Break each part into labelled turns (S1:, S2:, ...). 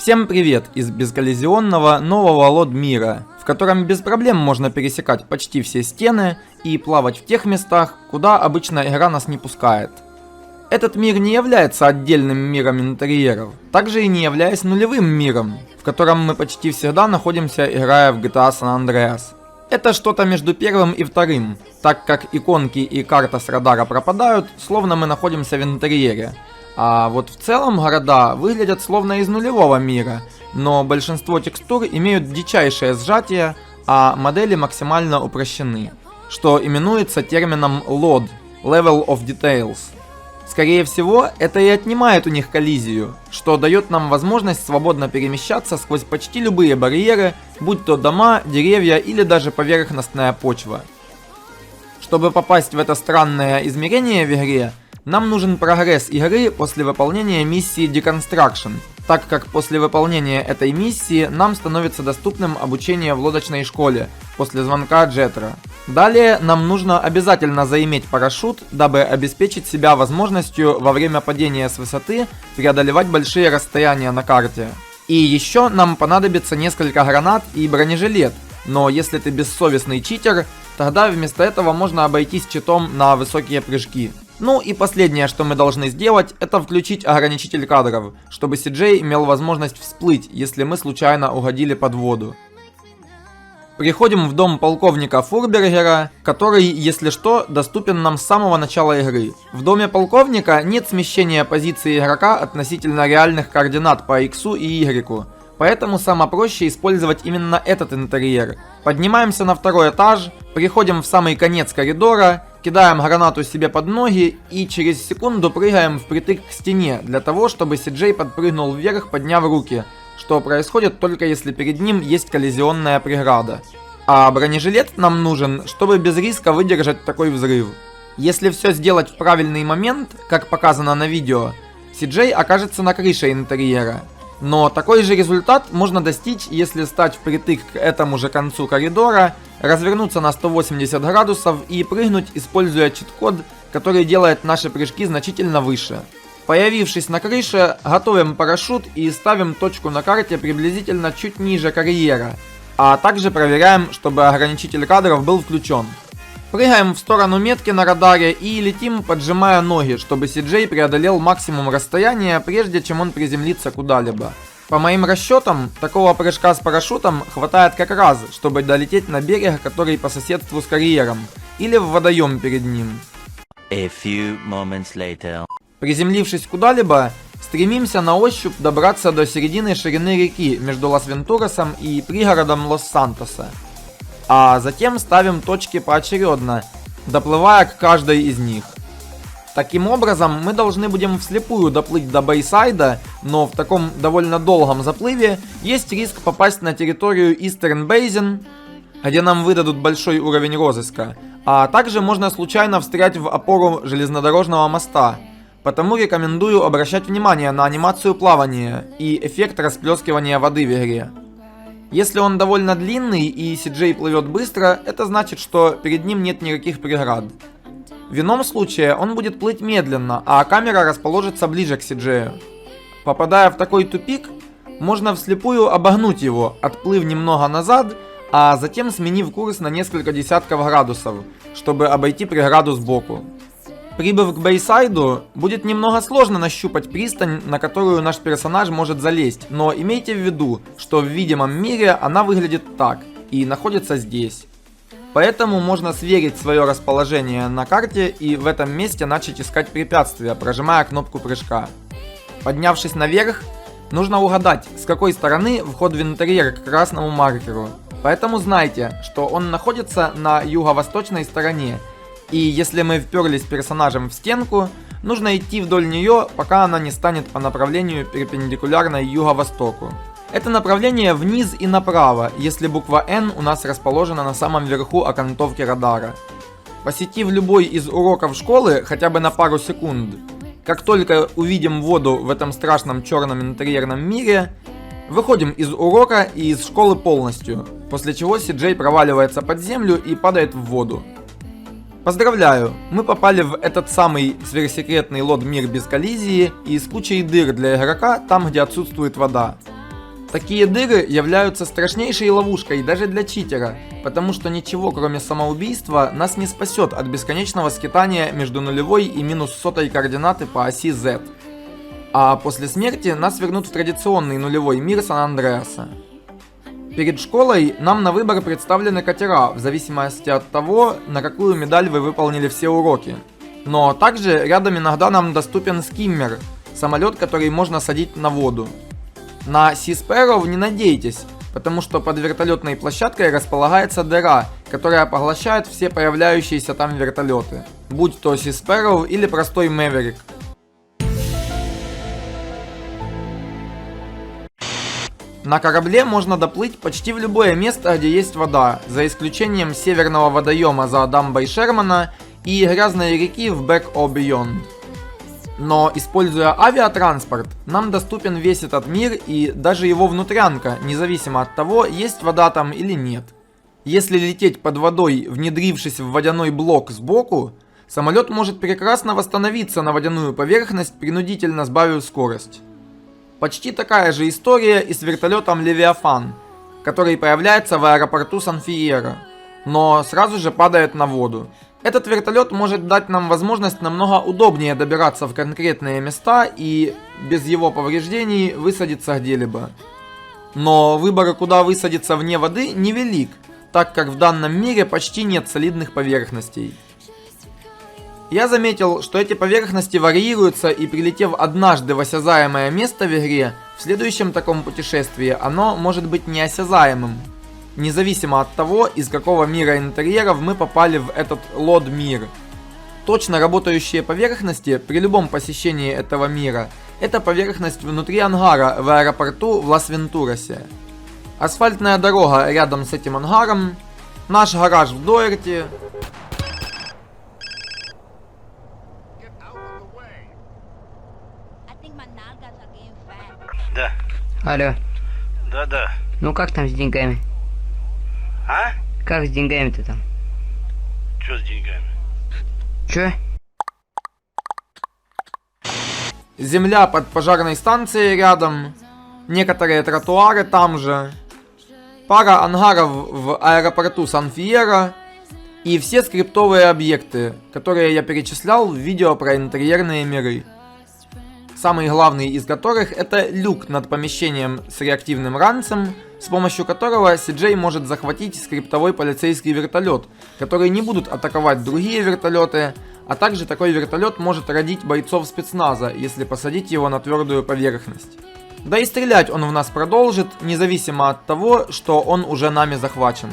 S1: Всем привет из безколлизионного нового лод мира, в котором без проблем можно пересекать почти все стены и плавать в тех местах, куда обычно игра нас не пускает. Этот мир не является отдельным миром интерьеров, также и не являясь нулевым миром, в котором мы почти всегда находимся, играя в GTA San Andreas. Это что-то между первым и вторым, так как иконки и карта с радара пропадают, словно мы находимся в интерьере. А вот в целом города выглядят словно из нулевого мира, но большинство текстур имеют дичайшее сжатие, а модели максимально упрощены, что именуется термином LOD – Level of Details. Скорее всего, это и отнимает у них коллизию, что дает нам возможность свободно перемещаться сквозь почти любые барьеры, будь то дома, деревья или даже поверхностная почва. Чтобы попасть в это странное измерение в игре, нам нужен прогресс игры после выполнения миссии Deconstruction, так как после выполнения этой миссии нам становится доступным обучение в лодочной школе после звонка Джетра. Далее нам нужно обязательно заиметь парашют, дабы обеспечить себя возможностью во время падения с высоты преодолевать большие расстояния на карте. И еще нам понадобится несколько гранат и бронежилет, но если ты бессовестный читер, тогда вместо этого можно обойтись читом на высокие прыжки. Ну и последнее, что мы должны сделать, это включить ограничитель кадров, чтобы CJ имел возможность всплыть, если мы случайно угодили под воду. Приходим в дом полковника Фурбергера, который, если что, доступен нам с самого начала игры. В доме полковника нет смещения позиции игрока относительно реальных координат по X и Y, поэтому самое проще использовать именно этот интерьер. Поднимаемся на второй этаж, приходим в самый конец коридора, кидаем гранату себе под ноги и через секунду прыгаем впритык к стене, для того, чтобы CJ подпрыгнул вверх, подняв руки, что происходит только если перед ним есть коллизионная преграда. А бронежилет нам нужен, чтобы без риска выдержать такой взрыв. Если все сделать в правильный момент, как показано на видео, CJ окажется на крыше интерьера. Но такой же результат можно достичь, если стать впритык к этому же концу коридора, развернуться на 180 градусов и прыгнуть, используя чит-код, который делает наши прыжки значительно выше. Появившись на крыше, готовим парашют и ставим точку на карте приблизительно чуть ниже карьера, а также проверяем, чтобы ограничитель кадров был включен. Прыгаем в сторону метки на радаре и летим, поджимая ноги, чтобы CJ преодолел максимум расстояния, прежде чем он приземлится куда-либо. По моим расчетам, такого прыжка с парашютом хватает как раз, чтобы долететь на берег, который по соседству с карьером, или в водоем перед ним. Приземлившись куда-либо, стремимся на ощупь добраться до середины ширины реки между Лас-Вентурасом и пригородом Лос-Сантоса. А затем ставим точки поочередно, доплывая к каждой из них. Таким образом, мы должны будем вслепую доплыть до Бейсайда, но в таком довольно долгом заплыве есть риск попасть на территорию Eastern Basin, где нам выдадут большой уровень розыска, а также можно случайно встрять в опору железнодорожного моста. Потому рекомендую обращать внимание на анимацию плавания и эффект расплескивания воды в игре. Если он довольно длинный и CJ плывет быстро, это значит, что перед ним нет никаких преград. В ином случае он будет плыть медленно, а камера расположится ближе к CJ. Попадая в такой тупик, можно вслепую обогнуть его, отплыв немного назад, а затем сменив курс на несколько десятков градусов, чтобы обойти преграду сбоку. Прибыв к Бейсайду, будет немного сложно нащупать пристань, на которую наш персонаж может залезть, но имейте в виду, что в видимом мире она выглядит так и находится здесь. Поэтому можно сверить свое расположение на карте и в этом месте начать искать препятствия, прожимая кнопку прыжка. Поднявшись наверх, нужно угадать, с какой стороны вход в интерьер к красному маркеру. Поэтому знайте, что он находится на юго-восточной стороне. И если мы вперлись персонажем в стенку, нужно идти вдоль нее, пока она не станет по направлению перпендикулярно юго-востоку. Это направление вниз и направо, если буква N у нас расположена на самом верху окантовки радара. Посетив любой из уроков школы хотя бы на пару секунд, как только увидим воду в этом страшном черном интерьерном мире, выходим из урока и из школы полностью, после чего CJ проваливается под землю и падает в воду. Поздравляю, мы попали в этот самый сверхсекретный лод мир без коллизии и с кучей дыр для игрока там, где отсутствует вода. Такие дыры являются страшнейшей ловушкой даже для читера, потому что ничего кроме самоубийства нас не спасет от бесконечного скитания между нулевой и минус сотой координаты по оси Z. А после смерти нас вернут в традиционный нулевой мир Сан-Андреаса. Перед школой нам на выбор представлены катера, в зависимости от того, на какую медаль вы выполнили все уроки. Но также рядом иногда нам доступен скиммер, самолет, который можно садить на воду. На Sea Sparrow не надейтесь, потому что под вертолетной площадкой располагается дыра, которая поглощает все появляющиеся там вертолеты, будь то Sea Sparrow или простой Maverick. На корабле можно доплыть почти в любое место, где есть вода, за исключением северного водоема за дамбой Шермана и грязной реки в Back or Beyond. Но, используя авиатранспорт, нам доступен весь этот мир и даже его внутрянка, независимо от того, есть вода там или нет. Если лететь под водой, внедрившись в водяной блок сбоку, самолет может прекрасно восстановиться на водяную поверхность, принудительно сбавив скорость. Почти такая же история и с вертолетом Левиафан, который появляется в аэропорту Сан-Фиеро, но сразу же падает на воду. Этот вертолет может дать нам возможность намного удобнее добираться в конкретные места и без его повреждений высадиться где-либо. Но выбор, куда высадиться вне воды, невелик, так как в данном мире почти нет солидных поверхностей. Я заметил, что эти поверхности варьируются, и прилетев однажды в осязаемое место в игре, в следующем таком путешествии оно может быть неосязаемым. Независимо от того, из какого мира интерьеров мы попали в этот лод-мир. Точно работающие поверхности при любом посещении этого мира – это поверхность внутри ангара в аэропорту в Лас-Вентурасе. Асфальтная дорога рядом с этим ангаром, наш гараж в Доерти.
S2: Да.
S3: Алло.
S2: Да.
S3: Ну как там с деньгами?
S2: А?
S3: Как с деньгами-то там?
S2: Чё с деньгами?
S3: Чё?
S1: Земля под пожарной станцией рядом, некоторые тротуары там же, пара ангаров в аэропорту Сан-Фиеро и все скриптовые объекты, которые я перечислял в видео про интерьерные миры. Самый главный из которых это люк над помещением с реактивным ранцем, с помощью которого CJ может захватить скриптовой полицейский вертолет, который не будут атаковать другие вертолеты, а также такой вертолет может родить бойцов спецназа, если посадить его на твердую поверхность. Да и стрелять он в нас продолжит, независимо от того, что он уже нами захвачен.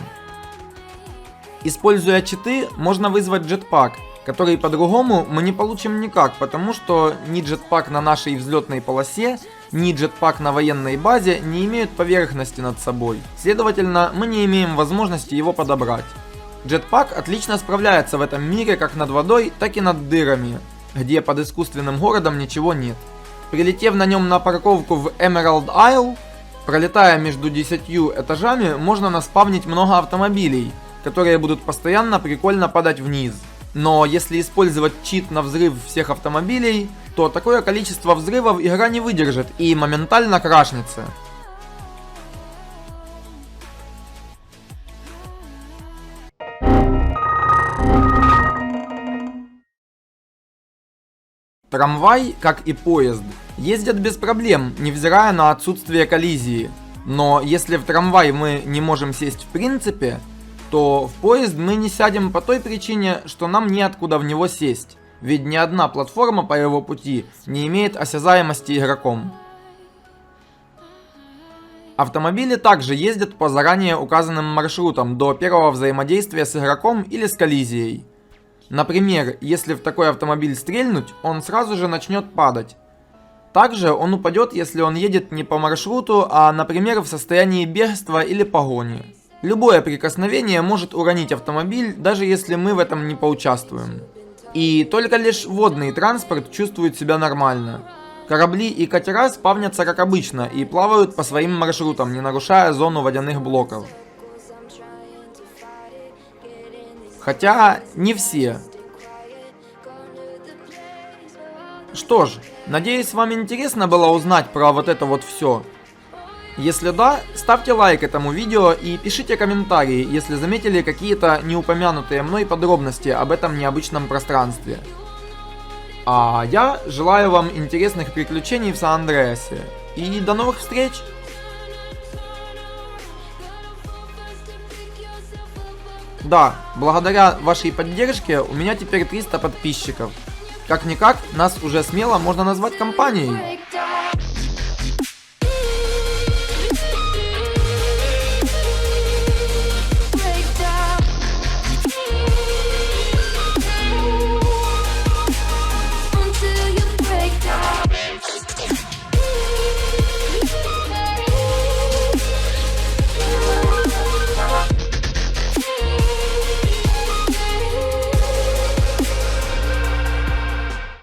S1: Используя читы, можно вызвать джетпак, который по-другому мы не получим никак, потому что ни джетпак на нашей взлетной полосе, ни джетпак на военной базе не имеют поверхности над собой. Следовательно, мы не имеем возможности его подобрать. Джетпак отлично справляется в этом мире как над водой, так и над дырами, где под искусственным городом ничего нет. Прилетев на нем на парковку в Emerald Isle, пролетая между 10 этажами, можно наспавнить много автомобилей, которые будут постоянно прикольно падать вниз. Но если использовать чит на взрыв всех автомобилей, то такое количество взрывов игра не выдержит и моментально крашнется. Трамвай, как и поезд, ездят без проблем, невзирая на отсутствие коллизии. Но если в трамвай мы не можем сесть в принципе, то в поезд мы не сядем по той причине, что нам неоткуда в него сесть, ведь ни одна платформа по его пути не имеет осязаемости игроком. Автомобили также ездят по заранее указанным маршрутам до первого взаимодействия с игроком или с коллизией. Например, если в такой автомобиль стрельнуть, он сразу же начнет падать. Также он упадет, если он едет не по маршруту, а, например, в состоянии бегства или погони. Любое прикосновение может уронить автомобиль, даже если мы в этом не поучаствуем. И только лишь водный транспорт чувствует себя нормально. Корабли и катера спавнятся как обычно и плавают по своим маршрутам, не нарушая зону водяных блоков. Хотя не все. Что ж, надеюсь, вам интересно было узнать про вот это вот все. Если да, ставьте лайк этому видео и пишите комментарии, если заметили какие-то неупомянутые мной подробности об этом необычном пространстве. А я желаю вам интересных приключений в Сан-Андреасе. И до новых встреч! Да, благодаря вашей поддержке у меня теперь 300 подписчиков. Как-никак, нас уже смело можно назвать компанией.